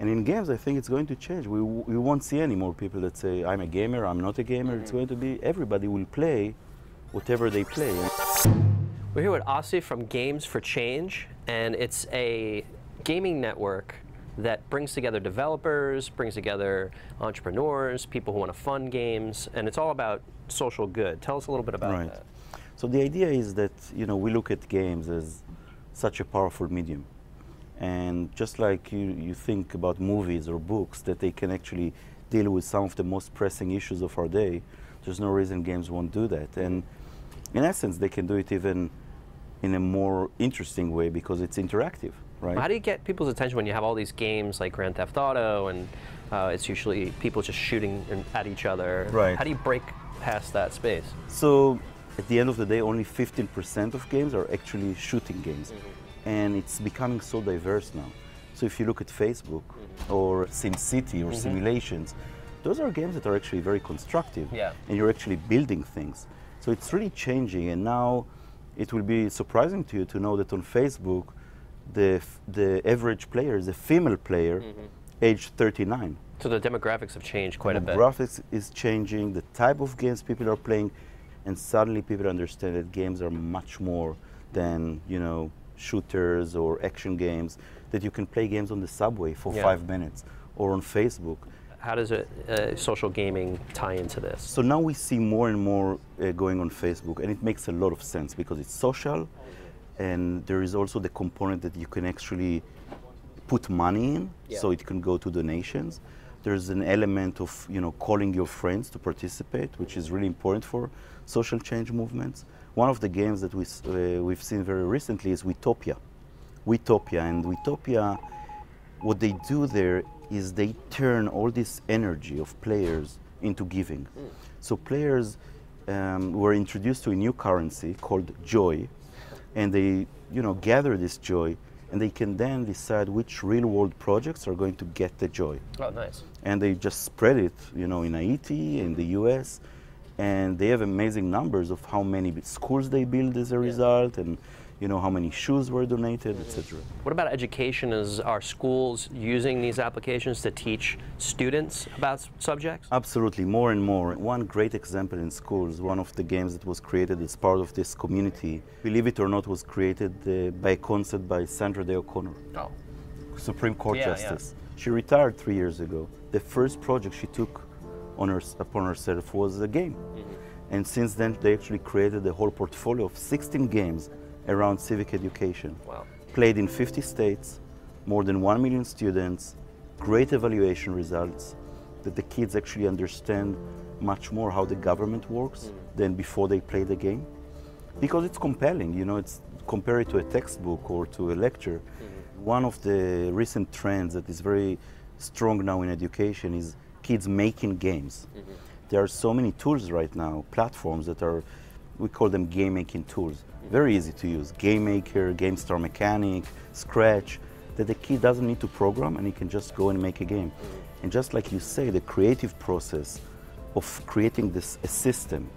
And in games, I think it's going to change. We won't see any more people that say, I'm a gamer, I'm not a gamer. It's going to be, everybody will play whatever they play. We're here with Asi from Games for Change, and it's a gaming network that brings together developers, brings together entrepreneurs, people who want to fund games, and it's all about social good. Tell us a little bit about that. So the idea is that, you know, we look at games as such a powerful medium. And just like you think about movies or books, that they can actually deal with some of the most pressing issues of our day, there's no reason games won't do that. And in essence, they can do it even in a more interesting way because it's interactive, right? How do you get people's attention when you have all these games like Grand Theft Auto and it's usually people just shooting at each other? Right. How do you break past that space? So at the end of the day, only 15% of games are actually shooting games. And it's becoming so diverse now. So if you look at Facebook or SimCity or simulations, those are games that are actually very constructive. Yeah. And you're actually building things. So it's really changing, and now it will be surprising to you to know that on Facebook, the average player is a female player, aged 39. So the demographics have changed quite a bit. The graphics is changing, the type of games people are playing, and suddenly people understand that games are much more than, you know, shooters or action games, that you can play games on the subway for 5 minutes or on Facebook. How does social gaming tie into this? So now we see more and more going on Facebook, and it makes a lot of sense because it's social, and there is also the component that you can actually put money in, so it can go to donations. There's an element of, you know, calling your friends to participate, which is really important for social change movements. One of the games that we've seen very recently is Witopia. And Witopia, what they do there is they turn all this energy of players into giving. So players were introduced to a new currency called joy, and they, you know, gather this joy, and they can then decide which real-world projects are going to get the joy. Oh, nice. And they just spread it, you know, in Haiti, in the US, and they have amazing numbers of how many schools they build as a result, and you know, how many shoes were donated, etc. What about education? Are schools using these applications to teach students about subjects? Absolutely, more and more. One great example in schools, one of the games that was created as part of this community, believe it or not, was created by a concept by Sandra Day O'Connor, Supreme Court Justice. She retired 3 years ago. The first project she took upon herself was a game. And since then, they actually created a whole portfolio of 16 games around civic education. Wow. Played in 50 states, more than 1 million students, great evaluation results, that the kids actually understand much more how the government works than before they play the game. Because it's compelling, you know, it's compared to a textbook or to a lecture. One of the recent trends that is very strong now in education is kids making games. There are so many tools right now, platforms that are, we call them game making tools. Very easy to use. Game Maker, Game Star Mechanic, Scratch, that the kid doesn't need to program and he can just go and make a game. And just like you say, the creative process of creating a system,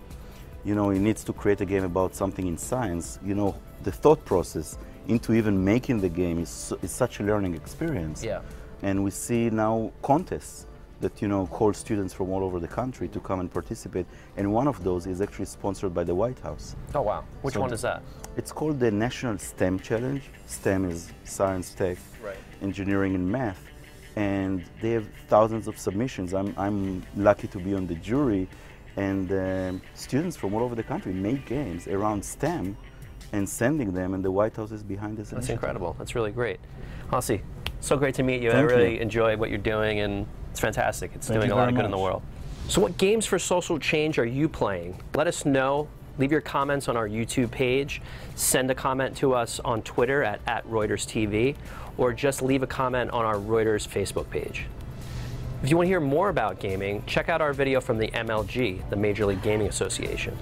you know, he needs to create a game about something in science, you know, the thought process into even making the game is such a learning experience. Yeah. And we see now contests that, you know, call students from all over the country to come and participate. And one of those is actually sponsored by the White House. Oh, wow. Which one is that? It's called the National STEM Challenge. STEM is science, tech, engineering, and math. And they have thousands of submissions. I'm lucky to be on the jury. And students from all over the country make games around STEM and sending them, and the White House is behind this. That's incredible. That's really great. Asi, so great to meet you. I really enjoy what you're doing, and it's fantastic. It's doing a lot of good in the world. So what games for social change are you playing? Let us know. Leave your comments on our YouTube page. Send a comment to us on Twitter at Reuters TV, or just leave a comment on our Reuters Facebook page. If you want to hear more about gaming, check out our video from the MLG, the Major League Gaming Association.